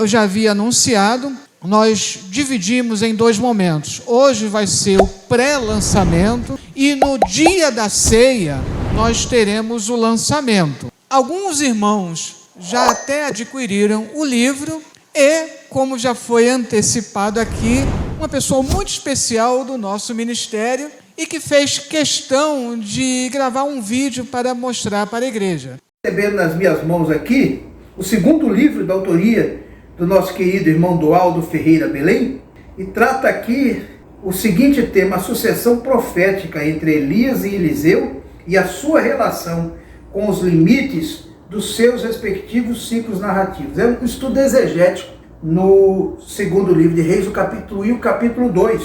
eu já havia anunciado, nós dividimos em 2 momentos. Hoje vai ser o pré-lançamento e no dia da ceia nós teremos o lançamento. Alguns irmãos já até adquiriram o livro e, como já foi antecipado aqui, uma pessoa muito especial do nosso ministério e que fez questão de gravar um vídeo para mostrar para a igreja. Recebendo nas minhas mãos aqui o 2º livro da autoria do nosso querido irmão Dualdo Ferreira Belém, e trata aqui o seguinte tema: a sucessão profética entre Elias e Eliseu e a sua relação com os limites dos seus respectivos ciclos narrativos. É um estudo exegético no 2º livro de Reis, o capítulo 1 e o capítulo 2.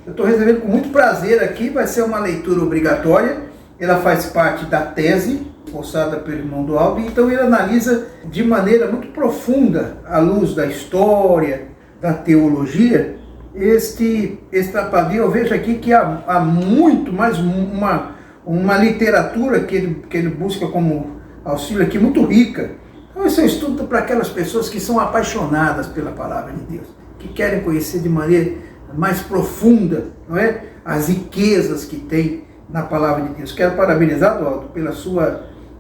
Eu estou recebendo com muito prazer aqui, vai ser uma leitura obrigatória, ela faz parte da tese postada pelo irmão Dualdo, então ele analisa de maneira muito profunda, à luz da história, da teologia, este tratado. Eu vejo aqui que há muito mais uma literatura que ele busca como auxílio aqui, muito rica. Então esse é um estudo para aquelas pessoas que são apaixonadas pela palavra de Deus, que querem conhecer de maneira mais profunda, não é, as riquezas que tem na palavra de Deus. Quero parabenizar, Dualdo,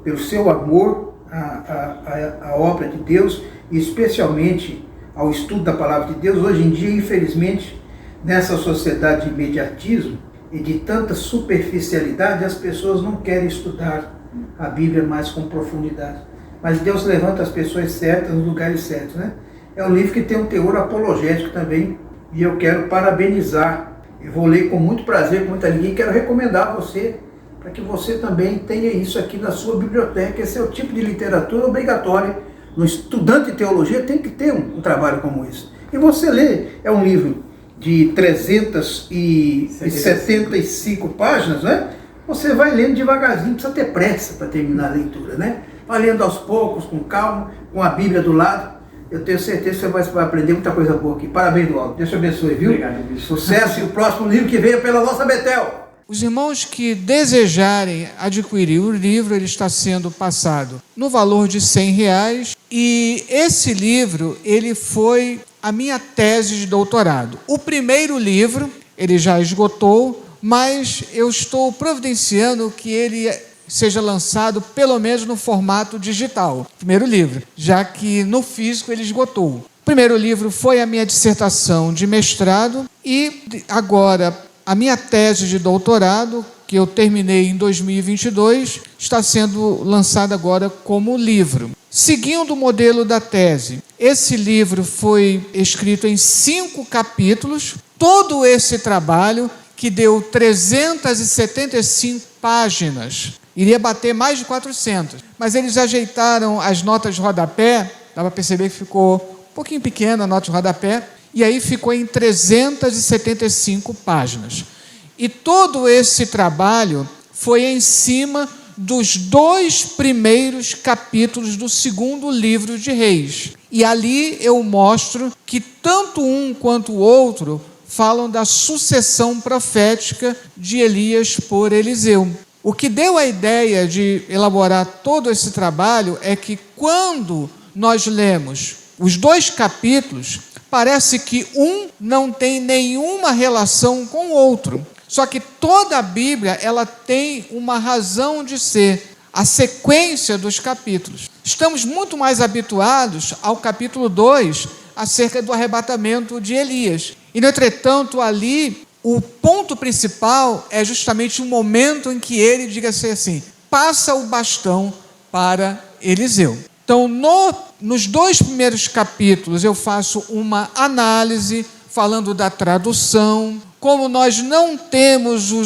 pelo seu amor à obra de Deus, e especialmente ao estudo da palavra de Deus. Hoje em dia, infelizmente, nessa sociedade de imediatismo e de tanta superficialidade, as pessoas não querem estudar a Bíblia mais com profundidade. Mas Deus levanta as pessoas certas nos lugares certos, né? É um livro que tem um teor apologético também, e eu quero parabenizar. Eu vou ler com muito prazer, com muita alegria, e quero recomendar a você, para que você também tenha isso aqui na sua biblioteca. Esse é o tipo de literatura obrigatória. No estudante de teologia tem que ter um trabalho como esse. E você lê, é um livro de 375 páginas, né? Você vai lendo devagarzinho, precisa ter pressa para terminar a leitura, né? Vai lendo aos poucos, com calma, com a Bíblia do lado. Eu tenho certeza que você vai aprender muita coisa boa aqui. Parabéns, Dualdo. Deus te abençoe, viu? Obrigado, bicho. Sucesso, e o próximo livro que venha pela nossa Betel. Os irmãos que desejarem adquirir o livro, ele está sendo passado no valor de R$100, e esse livro, ele foi a minha tese de doutorado. O primeiro livro, ele já esgotou, mas eu estou providenciando que ele seja lançado pelo menos no formato digital, primeiro livro, já que no físico ele esgotou. O primeiro livro foi a minha dissertação de mestrado, e agora a minha tese de doutorado, que eu terminei em 2022, está sendo lançada agora como livro. Seguindo o modelo da tese, esse livro foi escrito em 5 capítulos. Todo esse trabalho, que deu 375 páginas, iria bater mais de 400, mas eles ajeitaram as notas de rodapé, dá para perceber que ficou um pouquinho pequena a nota de rodapé, e aí ficou em 375 páginas. E todo esse trabalho foi em cima dos 2 primeiros capítulos do 2º livro de Reis. E ali eu mostro que tanto um quanto o outro falam da sucessão profética de Elias por Eliseu. O que deu a ideia de elaborar todo esse trabalho é que quando nós lemos os 2 capítulos, parece que um não tem nenhuma relação com o outro. Só que toda a Bíblia, ela tem uma razão de ser, a sequência dos capítulos. Estamos muito mais habituados ao capítulo 2, acerca do arrebatamento de Elias. E, no entretanto, ali, o ponto principal é justamente o momento em que ele, diga-se assim, passa o bastão para Eliseu. Então, nos 2 primeiros capítulos, eu faço uma análise, falando da tradução. Como nós não temos o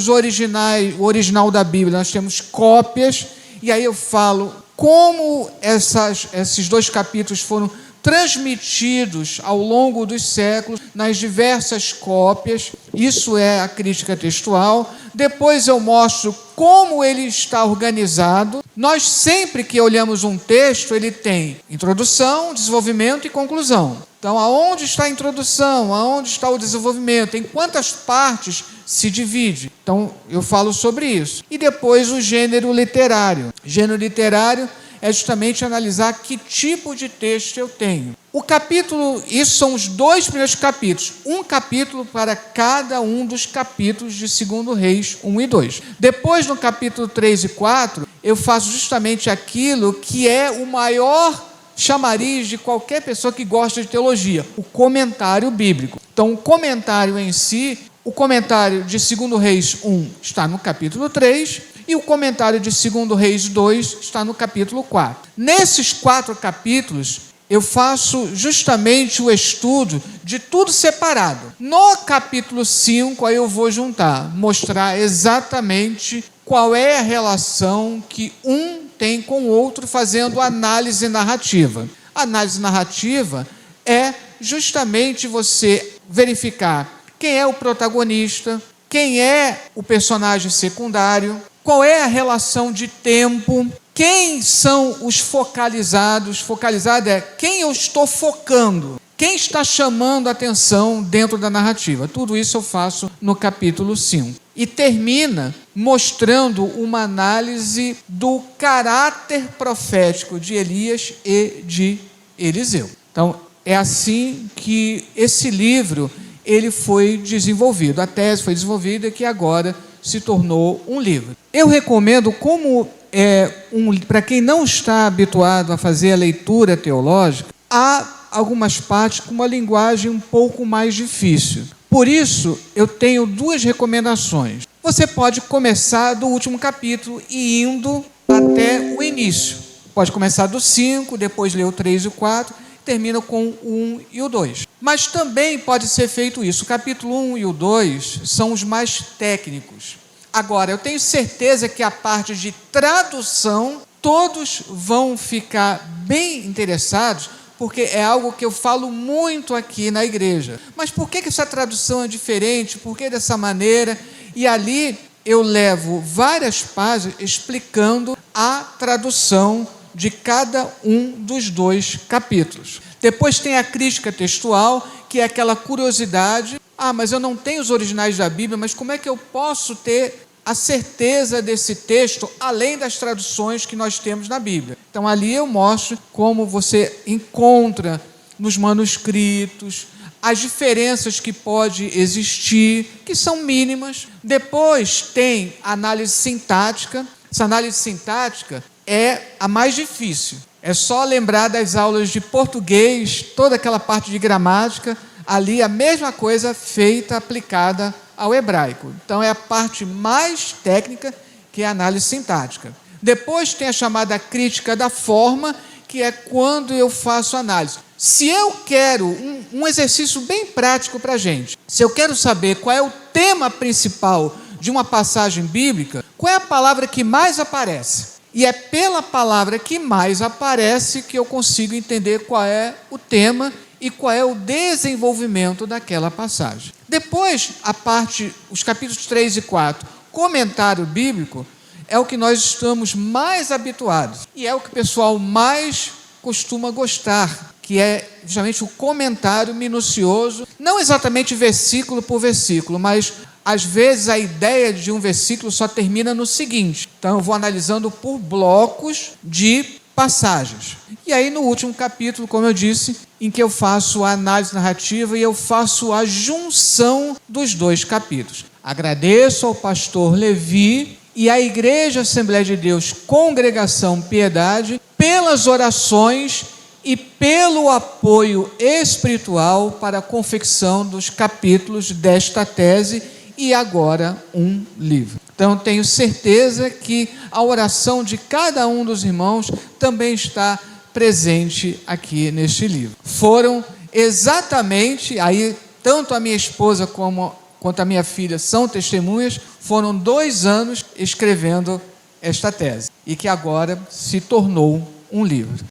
original da Bíblia, nós temos cópias, e aí eu falo como esses 2 capítulos foram transmitidos ao longo dos séculos nas diversas cópias. Isso é a crítica textual. Depois eu mostro como ele está organizado. Nós sempre que olhamos um texto, ele tem introdução, desenvolvimento e conclusão. Então, aonde está a introdução? Aonde está o desenvolvimento? Em quantas partes se divide? Então, eu falo sobre isso. E depois o gênero literário. Gênero literário é justamente analisar que tipo de texto eu tenho. O capítulo, isso são os 2 primeiros capítulos, um capítulo para cada um dos capítulos de 2 Reis 1 e 2. Depois, no capítulo 3 e 4, eu faço justamente aquilo que é o maior chamariz de qualquer pessoa que gosta de teologia, o comentário bíblico. Então, o comentário em si, o comentário de 2 Reis 1 está no capítulo 3 e o comentário de 2 Reis 2 está no capítulo 4. Nesses 4 capítulos, eu faço justamente o estudo de tudo separado. No capítulo 5, aí eu vou juntar, mostrar exatamente qual é a relação que um tem com o outro, fazendo análise narrativa. A análise narrativa é justamente você verificar quem é o protagonista, quem é o personagem secundário, qual é a relação de tempo, quem são os focalizados. Focalizado é quem eu estou focando, quem está chamando a atenção dentro da narrativa. Tudo isso eu faço no capítulo 5. E termina mostrando uma análise do caráter profético de Elias e de Eliseu. Então, é assim que esse livro ele foi desenvolvido. A tese foi desenvolvida que agora se tornou um livro. Eu recomendo, como para quem não está habituado a fazer a leitura teológica, há algumas partes com uma linguagem um pouco mais difícil. Por isso, eu tenho 2 recomendações. Você pode começar do último capítulo e indo até o início. Pode começar do 5, depois ler o 3 e o 4, termina com o 1 e o 2. Mas também pode ser feito isso. O capítulo 1 e o 2 são os mais técnicos. Agora, eu tenho certeza que a parte de tradução, todos vão ficar bem interessados, porque é algo que eu falo muito aqui na igreja. Mas por que essa tradução é diferente? Por que dessa maneira? E ali eu levo várias páginas explicando a tradução de cada um dos 2 capítulos. Depois tem a crítica textual, que é aquela curiosidade. Mas eu não tenho os originais da Bíblia, mas como é que eu posso ter a certeza desse texto, além das traduções que nós temos na Bíblia? Então, ali eu mostro como você encontra nos manuscritos as diferenças que pode existir, que são mínimas. Depois tem a análise sintática. Essa análise sintática é a mais difícil. É só lembrar das aulas de português, toda aquela parte de gramática, ali a mesma coisa feita, aplicada ao hebraico. Então é a parte mais técnica, que é a análise sintática. Depois tem a chamada crítica da forma, que é quando eu faço análise. Se eu quero um exercício bem prático para a gente, se eu quero saber qual é o tema principal de uma passagem bíblica, qual é a palavra que mais aparece? E é pela palavra que mais aparece que eu consigo entender qual é o tema e qual é o desenvolvimento daquela passagem. Depois, os capítulos 3 e 4, comentário bíblico, é o que nós estamos mais habituados. E é o que o pessoal mais costuma gostar, que é justamente o comentário minucioso, não exatamente versículo por versículo, mas às vezes a ideia de um versículo só termina no seguinte. Então eu vou analisando por blocos de passagens. E aí no último capítulo, como eu disse, em que eu faço a análise narrativa e eu faço a junção dos 2 capítulos. Agradeço ao pastor Levi e à Igreja Assembleia de Deus Congregação Piedade pelas orações e pelo apoio espiritual para a confecção dos capítulos desta tese e agora um livro. Então tenho certeza que a oração de cada um dos irmãos também está presente aqui neste livro. Foram exatamente, aí tanto a minha esposa quanto a minha filha são testemunhas, foram 2 anos escrevendo esta tese e que agora se tornou um livro.